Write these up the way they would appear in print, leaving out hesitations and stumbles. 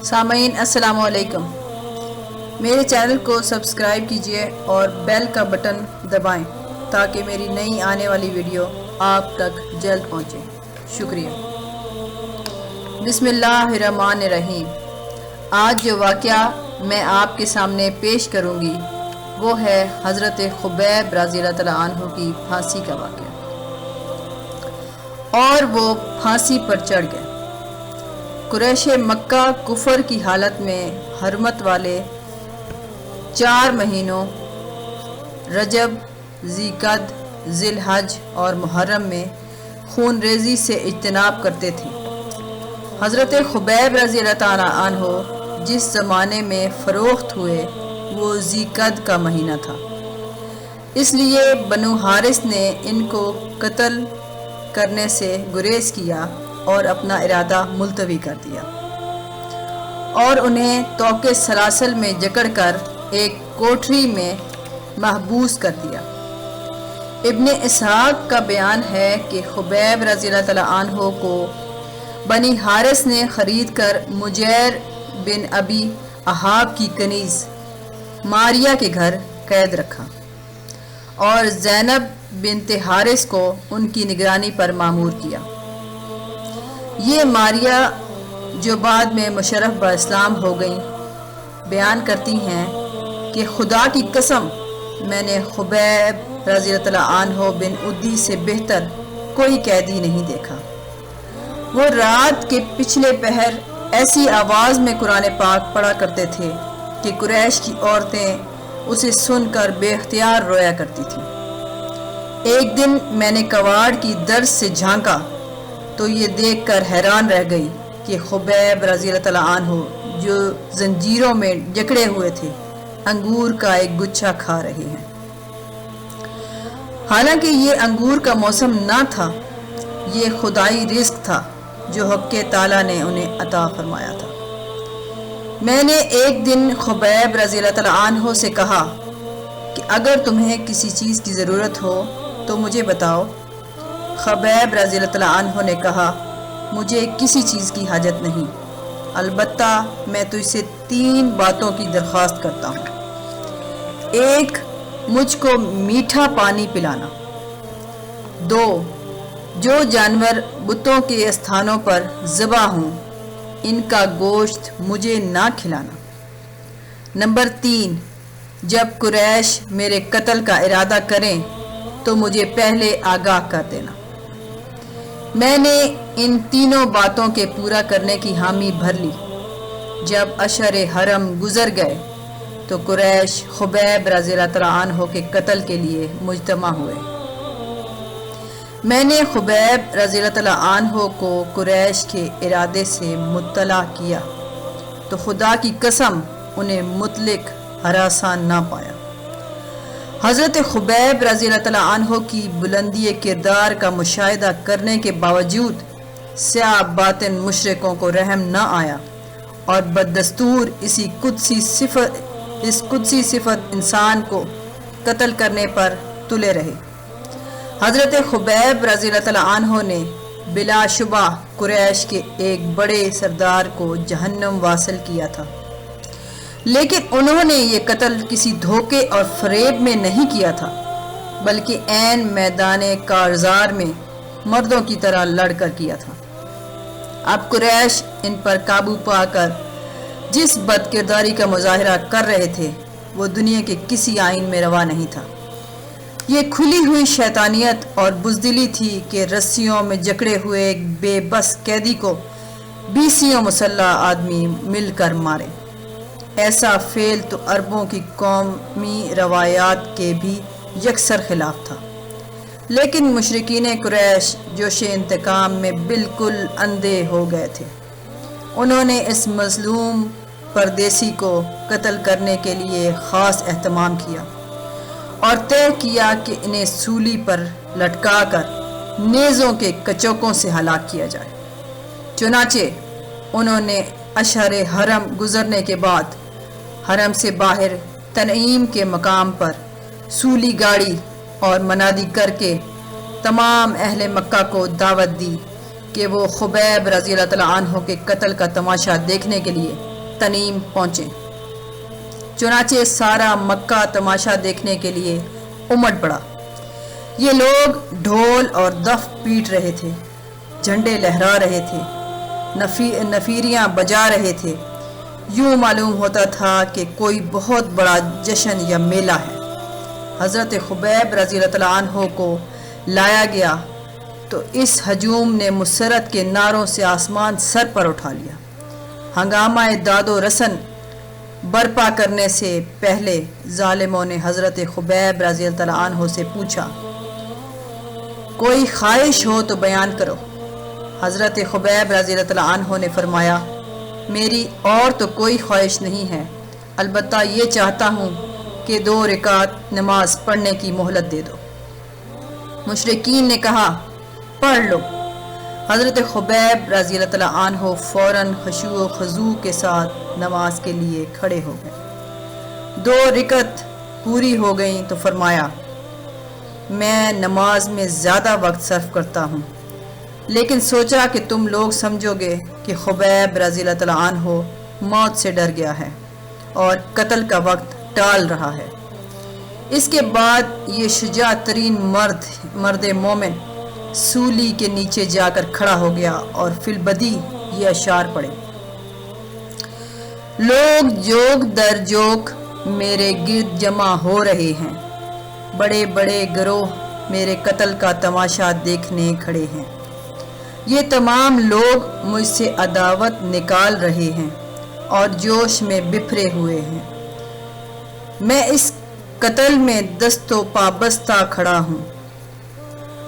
سامعین السلام علیکم، میرے چینل کو سبسکرائب کیجئے اور بیل کا بٹن دبائیں تاکہ میری نئی آنے والی ویڈیو آپ تک جلد پہنچے۔ شکریہ۔ بسم اللہ الرحمن الرحیم۔ آج جو واقعہ میں آپ کے سامنے پیش کروں گی وہ ہے حضرت خبیب رضی اللہ تعالیٰ عنہ کی پھانسی کا واقعہ، اور وہ پھانسی پر چڑھ گئے۔ قریش مکہ کفر کی حالت میں حرمت والے 4 مہینوں رجب، ذیقعد، ذی الحج اور محرم میں خون ریزی سے اجتناب کرتے تھے۔ حضرت خبیب رضی اللہ تعالیٰ عنہ جس زمانے میں فروخت ہوئے وہ ذیقعد کا مہینہ تھا، اس لیے بنو حارث نے ان کو قتل کرنے سے گریز کیا اور اپنا ارادہ ملتوی کر دیا اور انہیں طوق سلاسل میں جکڑ کر ایک کوٹری میں محبوس کر دیا۔ ابن اسحاق کا بیان ہے کہ خبیب رضی اللہ تعالیٰ عنہ کو بنی حارث نے خرید کر مجیر بن ابی احاب کی کنیز ماریہ کے گھر قید رکھا اور زینب بنت حارث کو ان کی نگرانی پر مامور کیا۔ یہ ماریہ جو بعد میں مشرف با اسلام ہو گئیں بیان کرتی ہیں کہ خدا کی قسم میں نے خبیب رضی اللہ عنہ بن عدی سے بہتر کوئی قیدی نہیں دیکھا۔ وہ رات کے پچھلے پہر ایسی آواز میں قرآن پاک پڑھا کرتے تھے کہ قریش کی عورتیں اسے سن کر بے اختیار رویا کرتی تھیں۔ ایک دن میں نے کواڑ کی درز سے جھانکا تو یہ دیکھ کر حیران رہ گئی کہ خبیب رضی اللہ عنہ جو زنجیروں میں جکڑے ہوئے تھے انگور کا ایک گچھا کھا رہے ہیں، حالانکہ یہ انگور کا موسم نہ تھا، یہ خدائی رزق تھا جو حق تعالیٰ نے انہیں عطا فرمایا تھا۔ میں نے ایک دن خبیب رضی اللہ عنہ سے کہا کہ اگر تمہیں کسی چیز کی ضرورت ہو تو مجھے بتاؤ۔ خبیب رضی اللہ عنہ نے کہا مجھے کسی چیز کی حاجت نہیں، البتہ میں تجھ سے 3 باتوں کی درخواست کرتا ہوں۔ 1، مجھ کو میٹھا پانی پلانا۔ 2، جو جانور بتوں کے استھانوں پر ذبح ہوں ان کا گوشت مجھے نہ کھلانا۔ نمبر 3، جب قریش میرے قتل کا ارادہ کریں تو مجھے پہلے آگاہ کر دینا۔ میں نے ان 3 باتوں کے پورا کرنے کی حامی بھر لی۔ جب اشہر حرم گزر گئے تو قریش خبیب رضی اللہ عنہ کے قتل کے لیے مجتمع ہوئے۔ میں نے خبیب رضی اللہ عنہ کو قریش کے ارادے سے مطلع کیا تو خدا کی قسم انہیں مطلق ہراساں نہ پایا۔ حضرت خبیب رضی اللہ عنہ کی بلندی کردار کا مشاہدہ کرنے کے باوجود سیاہ باطن مشرکوں کو رحم نہ آیا اور بددستور اس قدسی صفت انسان کو قتل کرنے پر تلے رہے۔ حضرت خبیب رضی اللہ عنہ نے بلا شبہ قریش کے ایک بڑے سردار کو جہنم واصل کیا تھا، لیکن انہوں نے یہ قتل کسی دھوکے اور فریب میں نہیں کیا تھا بلکہ عین میدان کارزار میں مردوں کی طرح لڑ کر کیا تھا۔ اب قریش ان پر قابو پا کر جس بد کرداری کا مظاہرہ کر رہے تھے وہ دنیا کے کسی آئین میں روا نہیں تھا۔ یہ کھلی ہوئی شیطانیت اور بزدلی تھی کہ رسیوں میں جکڑے ہوئے ایک بے بس قیدی کو 20 مسلح آدمی مل کر مارے۔ ایسا فعل تو عربوں کی قومی روایات کے بھی یکسر خلاف تھا، لیکن مشرکین قریش جوش انتقام میں بالکل اندھے ہو گئے تھے۔ انہوں نے اس مظلوم پردیسی کو قتل کرنے کے لیے خاص اہتمام کیا اور طے کیا کہ انہیں سولی پر لٹکا کر نیزوں کے کچوکوں سے ہلاک کیا جائے۔ چنانچہ انہوں نے اشہر حرم گزرنے کے بعد حرم سے باہر تنعیم کے مقام پر سولی گاڑی اور منادی کر کے تمام اہل مکہ کو دعوت دی کہ وہ خبیب رضی اللہ عنہ کے قتل کا تماشا دیکھنے کے لیے تنیم پہنچے۔ چنانچہ سارا مکہ تماشا دیکھنے کے لیے امٹ پڑا۔ یہ لوگ ڈھول اور دف پیٹ رہے تھے، جھنڈے لہرا رہے تھے، نفیریاں بجا رہے تھے۔ یوں معلوم ہوتا تھا کہ کوئی بہت بڑا جشن یا میلہ ہے۔ حضرت خبیب رضی اللہ عنہ کو لایا گیا تو اس ہجوم نے مسرت کے نعروں سے آسمان سر پر اٹھا لیا۔ ہنگامہ داد و رسن برپا کرنے سے پہلے ظالموں نے حضرت خبیب رضی اللہ عنہ سے پوچھا، کوئی خواہش ہو تو بیان کرو۔ حضرت خبیب رضی اللہ عنہ نے فرمایا، میری اور تو کوئی خواہش نہیں ہے، البتہ یہ چاہتا ہوں کہ 2 رکعت نماز پڑھنے کی مہلت دے دو۔ مشرکین نے کہا، پڑھ لو۔ حضرت خبیب رضی اللہ عنہ فوراً خشوع و خضوع کے ساتھ نماز کے لیے کھڑے ہو گئے۔ 2 رکعت پوری ہو گئیں تو فرمایا، میں نماز میں زیادہ وقت صرف کرتا ہوں، لیکن سوچا کہ تم لوگ سمجھو گے کہ خبیب رضی اللہ عنہ موت سے ڈر گیا ہے اور قتل کا وقت ٹال رہا ہے۔ اس کے بعد یہ شجاع ترین مرد مومن سولی کے نیچے جا کر کھڑا ہو گیا اور فی البدی یہ اشعار پڑے، لوگ جوگ در جوگ میرے گرد جمع ہو رہے ہیں، بڑے بڑے گروہ میرے قتل کا تماشا دیکھنے کھڑے ہیں، یہ تمام لوگ مجھ سے عداوت نکال رہے ہیں اور جوش میں بپھرے ہوئے ہیں۔ میں اس قتل میں دست و پابستہ کھڑا ہوں۔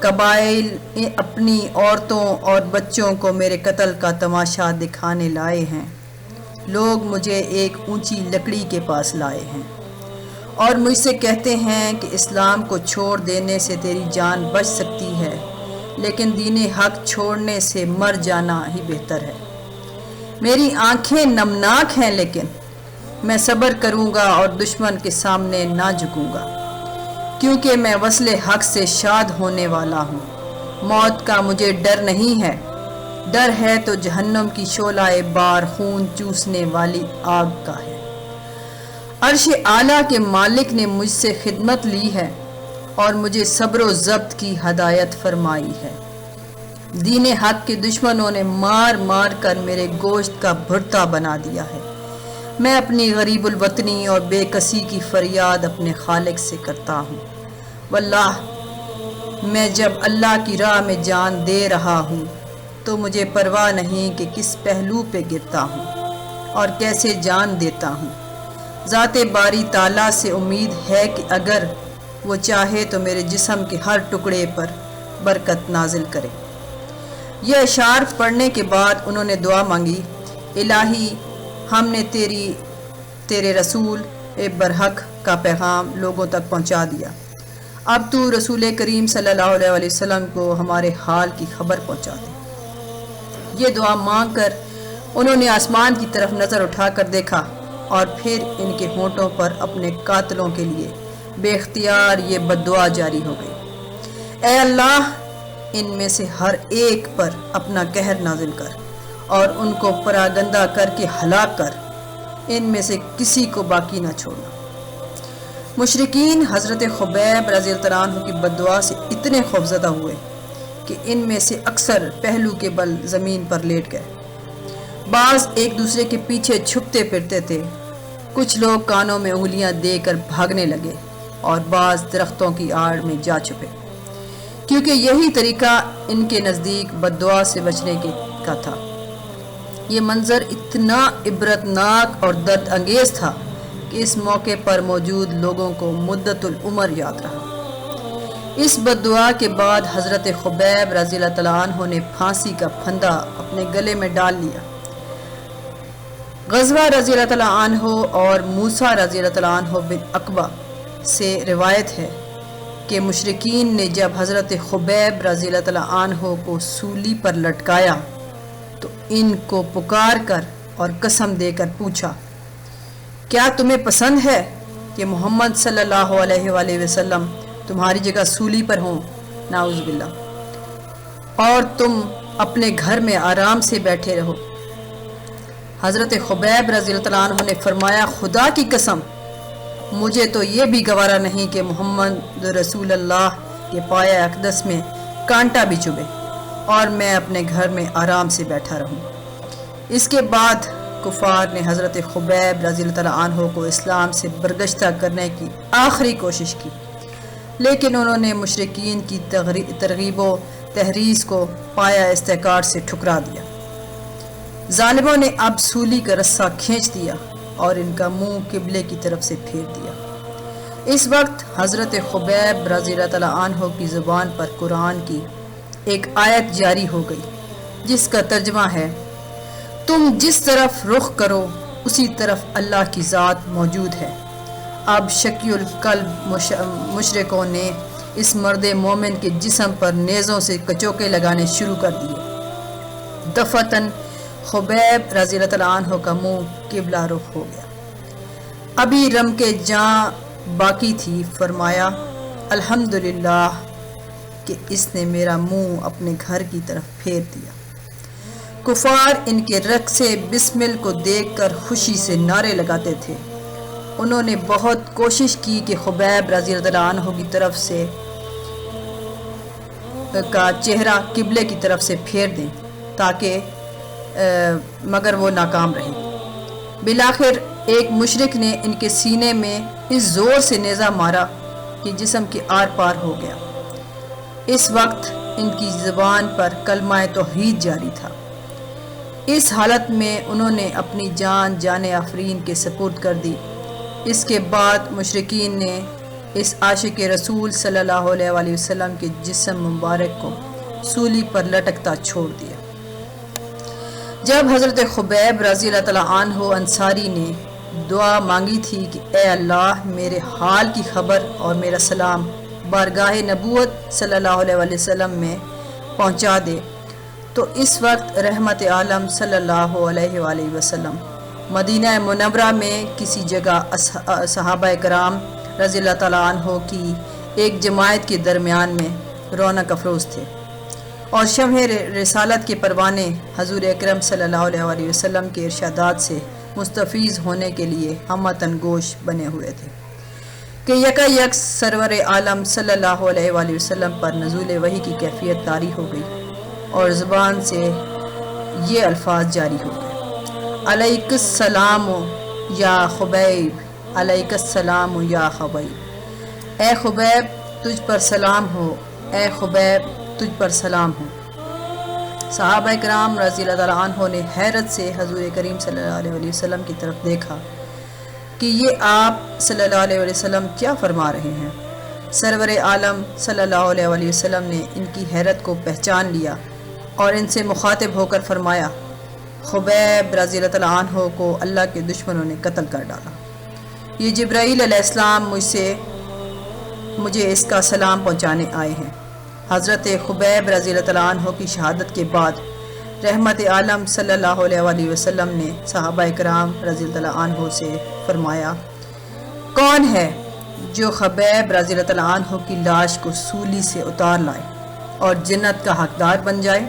قبائل اپنی عورتوں اور بچوں کو میرے قتل کا تماشا دکھانے لائے ہیں۔ لوگ مجھے ایک اونچی لکڑی کے پاس لائے ہیں اور مجھ سے کہتے ہیں کہ اسلام کو چھوڑ دینے سے تیری جان بچ سکتی ہے، لیکن دین حق چھوڑنے سے مر جانا ہی بہتر ہے۔ میری آنکھیں نمناک ہیں، لیکن میں صبر کروں گا اور دشمن کے سامنے نہ جھکوں گا، کیونکہ میں وصل حق سے شاد ہونے والا ہوں۔ موت کا مجھے ڈر نہیں ہے، ڈر ہے تو جہنم کی شعلہ بار خون چوسنے والی آگ کا ہے۔ عرش اعلیٰ کے مالک نے مجھ سے خدمت لی ہے اور مجھے صبر و ضبط کی ہدایت فرمائی ہے۔ دین حق کے دشمنوں نے مار مار کر میرے گوشت کا بھرتا بنا دیا ہے۔ میں اپنی غریب الوطنی اور بے کسی کی فریاد اپنے خالق سے کرتا ہوں۔ واللہ میں جب اللہ کی راہ میں جان دے رہا ہوں تو مجھے پرواہ نہیں کہ کس پہلو پہ گرتا ہوں اور کیسے جان دیتا ہوں۔ ذات باری تعالیٰ سے امید ہے کہ اگر وہ چاہے تو میرے جسم کے ہر ٹکڑے پر برکت نازل کرے۔ یہ اشعار پڑھنے کے بعد انہوں نے دعا مانگی، الہی ہم نے تیرے رسول برحق کا پیغام لوگوں تک پہنچا دیا، اب تو رسول کریم صلی اللہ علیہ وسلم کو ہمارے حال کی خبر پہنچا دے۔ یہ دعا مانگ کر انہوں نے آسمان کی طرف نظر اٹھا کر دیکھا اور پھر ان کے ہونٹوں پر اپنے قاتلوں کے لیے بے اختیار یہ بددعا جاری ہو گئی، اے اللہ ان میں سے ہر ایک پر اپنا قہر نازل کر اور ان کو پراگندہ کر کے ہلاک کر، ان میں سے کسی کو باقی نہ چھوڑنا۔ مشرکین حضرت خبیب رضی اللہ عنہ کی بددعا سے اتنے خوفزدہ ہوئے کہ ان میں سے اکثر پہلو کے بل زمین پر لیٹ گئے، بعض ایک دوسرے کے پیچھے چھپتے پھرتے تھے، کچھ لوگ کانوں میں انگلیاں دے کر بھاگنے لگے اور بعض درختوں کی آڑ میں جا چھپے، کیونکہ یہی طریقہ ان کے نزدیک بددعا سے بچنے کا تھا۔ یہ منظر اتنا عبرتناک اور درد انگیز تھا کہ اس موقع پر موجود لوگوں کو مدت العمر یاد رہا۔ اس بددعا کے بعد حضرت خبیب رضی اللہ عنہ نے پھانسی کا پھندا اپنے گلے میں ڈال لیا۔ غزوہ رضی اللہ عنہ اور موسیٰ رضی اللہ عنہ بن عقبہ سے روایت ہے کہ مشرکین نے جب حضرت خبیب رضی اللہ عنہ کو سولی پر لٹکایا تو ان کو پکار کر اور قسم دے کر پوچھا، کیا تمہیں پسند ہے کہ محمد صلی اللہ علیہ وآلہ وسلم تمہاری جگہ سولی پر ہوں؟ نعوذ باللہ، اور تم اپنے گھر میں آرام سے بیٹھے رہو۔ حضرت خبیب رضی اللہ عنہ نے فرمایا خدا کی قسم مجھے تو یہ بھی گوارا نہیں کہ محمد رسول اللہ کے پایہ اقدس میں کانٹا بھی چبھے اور میں اپنے گھر میں آرام سے بیٹھا رہوں۔ اس کے بعد کفار نے حضرت خبیب رضی اللہ عنہ کو اسلام سے برگشتہ کرنے کی آخری کوشش کی، لیکن انہوں نے مشرکین کی ترغیب و تحریض کو پایہ استحقار سے ٹھکرا دیا۔ ظالموں نے اب سولی کا رسہ کھینچ دیا اور ان کا منہ قبلے کی طرف سے پھیر دیا۔ اس وقت حضرت خبیب رضی اللہ عنہ کی زبان پر قرآن کی ایک آیت جاری ہو گئی جس کا ترجمہ ہے، تم جس طرف رخ کرو اسی طرف اللہ کی ذات موجود ہے۔ اب شکی القلب مشرکوں نے اس مرد مومن کے جسم پر نیزوں سے کچوکے لگانے شروع کر دیے۔ دفعتاً خبیب رضی اللہ عنہ کا منہ قبلہ رخ ہو گیا۔ ابھی رم کے جاں باقی تھی، فرمایا الحمدللہ کہ اس نے میرا منہ اپنے گھر کی طرف پھیر دیا۔ کفار ان کے رقص بسمل کو دیکھ کر خوشی سے نعرے لگاتے تھے۔ انہوں نے بہت کوشش کی کہ خبیب رضی اللہ عنہ کی طرف سے کا چہرہ قبلے کی طرف سے پھیر دیں مگر وہ ناکام رہے۔ بالآخر ایک مشرک نے ان کے سینے میں اس زور سے نیزہ مارا کہ جسم کے آر پار ہو گیا۔ اس وقت ان کی زبان پر کلمہ توحید جاری تھا۔ اس حالت میں انہوں نے اپنی جان آفرین کے سپرد کر دی۔ اس کے بعد مشرکین نے اس عاشق رسول صلی اللہ علیہ وآلہ وسلم کے جسم مبارک کو سولی پر لٹکتا چھوڑ دیا۔ جب حضرت خبیب رضی اللہ عنہ انصاری نے دعا مانگی تھی کہ اے اللہ میرے حال کی خبر اور میرا سلام بارگاہ نبوت صلی اللہ علیہ وآلہ وسلم میں پہنچا دے، تو اس وقت رحمت عالم صلی اللہ علیہ وآلہ وسلم مدینہ منورہ میں کسی جگہ صحابہ کرام رضی اللہ تعالیٰ عنہ کی ایک جماعت کے درمیان میں رونق افروز تھے، اور شمع رسالت کے پروانے حضور اکرم صلی اللہ علیہ وآلہ وسلم کے ارشادات سے مستفیض ہونے کے لیے ہمتن گوش بنے ہوئے تھے کہ یکا یک سرور عالم صلی اللہ علیہ وآلہ وسلم پر نزول وحی کی کیفیت طاری ہو گئی، اور زبان سے یہ الفاظ جاری ہو گئے، علیک السلام یا خبیب، علیک السلام یا خبیب، اے خبیب تجھ پر سلام ہو، اے خبیب تجھ پر سلام ہو۔ صحابہ کرام رضی اللہ عنہ نے حیرت سے حضور کریم صلی اللہ علیہ وآلہ وسلم کی طرف دیکھا کہ یہ آپ صلی اللہ علیہ وآلہ وسلم کیا فرما رہے ہیں۔ سرور عالم صلی اللہ علیہ وآلہ وسلم نے ان کی حیرت کو پہچان لیا اور ان سے مخاطب ہو کر فرمایا، خبیب رضی اللہ عنہ کو اللہ کے دشمنوں نے قتل کر ڈالا۔ یہ جبرائیل علیہ السلام مجھے اس کا سلام پہنچانے آئے ہیں۔ حضرت خبیب رضی اللہ عنہ کی شہادت کے بعد رحمت عالم صلی اللہ علیہ وآلہ وسلم نے صحابہ کرام رضی اللہ عنہ سے فرمایا، کون ہے جو خبیب رضی اللہ عنہ کی لاش کو سولی سے اتار لائے اور جنت کا حقدار بن جائے؟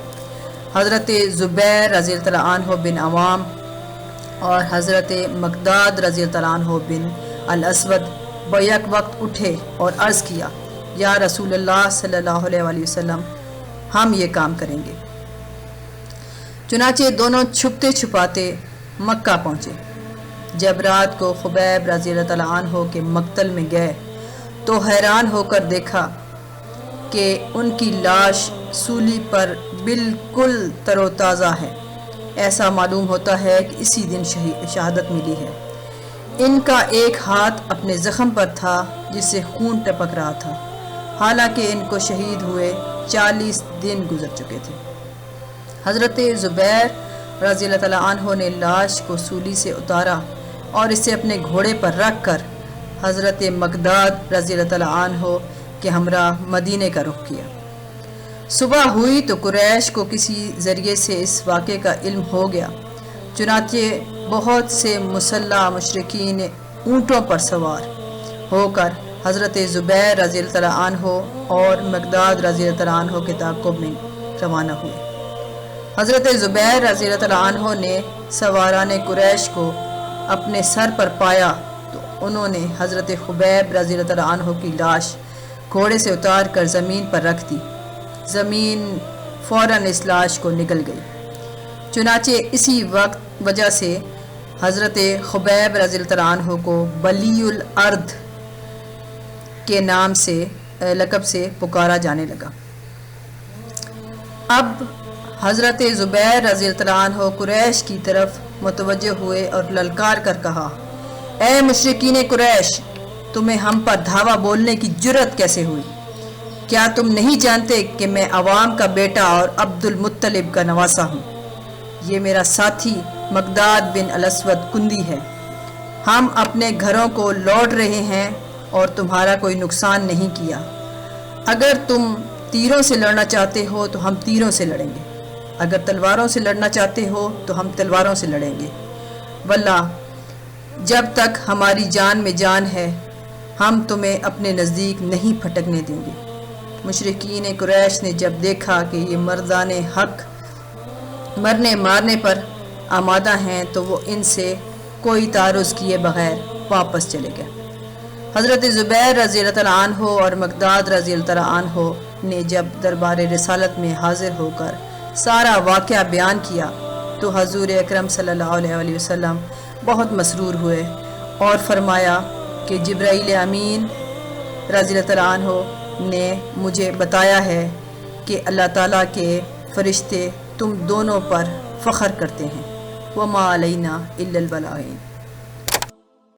حضرت زبیر رضی اللہ عنہ بن عوام اور حضرت مقداد رضی اللہ عنہ بن الاسود بیک وقت اٹھے اور عرض کیا، یا رسول اللہ صلی اللہ علیہ وآلہ وسلم ہم یہ کام کریں گے۔ چنانچہ دونوں چھپتے چھپاتے مکہ پہنچے۔ جب رات کو خبیب رضی اللہ عنہ کے مقتل میں گئے تو حیران ہو کر دیکھا کہ ان کی لاش سولی پر بالکل تر و تازہ ہے۔ ایسا معلوم ہوتا ہے کہ اسی دن شہادت ملی ہے۔ ان کا ایک ہاتھ اپنے زخم پر تھا جس سے خون ٹپک رہا تھا، حالانکہ ان کو شہید ہوئے 40 دن گزر چکے تھے۔ حضرت زبیر رضی اللہ عنہ نے لاش کو سولی سے اتارا اور اسے اپنے گھوڑے پر رکھ کر حضرت مقداد رضی اللہ عنہ کے ہمراہ مدینے کا رخ کیا۔ صبح ہوئی تو قریش کو کسی ذریعے سے اس واقعے کا علم ہو گیا، چنانچہ بہت سے مسلح مشرکین اونٹوں پر سوار ہو کر حضرت زبیر رضی اللہ عنہ اور مقداد رضی اللہ عنہ کے تعاقب میں روانہ ہوئے۔ حضرت زبیر رضی اللہ تعالیٰ عنہ نے سواران قریش کو اپنے سر پر پایا تو انہوں نے حضرت خبیب رضی اللہ تعالیٰ عنہ کی لاش گھوڑے سے اتار کر زمین پر رکھ دی۔ زمین فوراً اس لاش کو نگل گئی۔ چنانچہ اسی وجہ سے حضرت خبیب رضی اللہ تعالیٰ عنہ کو بلی الارض کے نام سے لقب سے پکارا جانے لگا۔ اب حضرت زبیر رضی اللہ تعالیٰ عنہ قریش کی طرف متوجہ ہوئے اور للکار کر کہا، اے مشرکین قریش، تمہیں ہم پر دھاوا بولنے کی جرت کیسے ہوئی؟ کیا تم نہیں جانتے کہ میں عوام کا بیٹا اور عبد المطلب کا نواسا ہوں؟ یہ میرا ساتھی مقداد بن الاسود کندی ہے۔ ہم اپنے گھروں کو لوٹ رہے ہیں اور تمہارا کوئی نقصان نہیں کیا۔ اگر تم تیروں سے لڑنا چاہتے ہو تو ہم تیروں سے لڑیں گے، اگر تلواروں سے لڑنا چاہتے ہو تو ہم تلواروں سے لڑیں گے، واللہ جب تک ہماری جان میں جان ہے ہم تمہیں اپنے نزدیک نہیں پھٹکنے دیں گے۔ مشرکین قریش نے جب دیکھا کہ یہ مردان حق مرنے مارنے پر آمادہ ہیں تو وہ ان سے کوئی تعارض کیے بغیر واپس چلے گئے۔ حضرت زبیر رضی اللہ تعالیٰ عنہ اور مقداد رضی اللہ تعالیٰ عنہ نے جب دربار رسالت میں حاضر ہو کر سارا واقعہ بیان کیا تو حضور اکرم صلی اللہ علیہ وسلم بہت مسرور ہوئے اور فرمایا کہ جبرائیل امین رضی اللہ تعالیٰ عنہ نے مجھے بتایا ہے کہ اللہ تعالیٰ کے فرشتے تم دونوں پر فخر کرتے ہیں، وما علینا الا البلاغ۔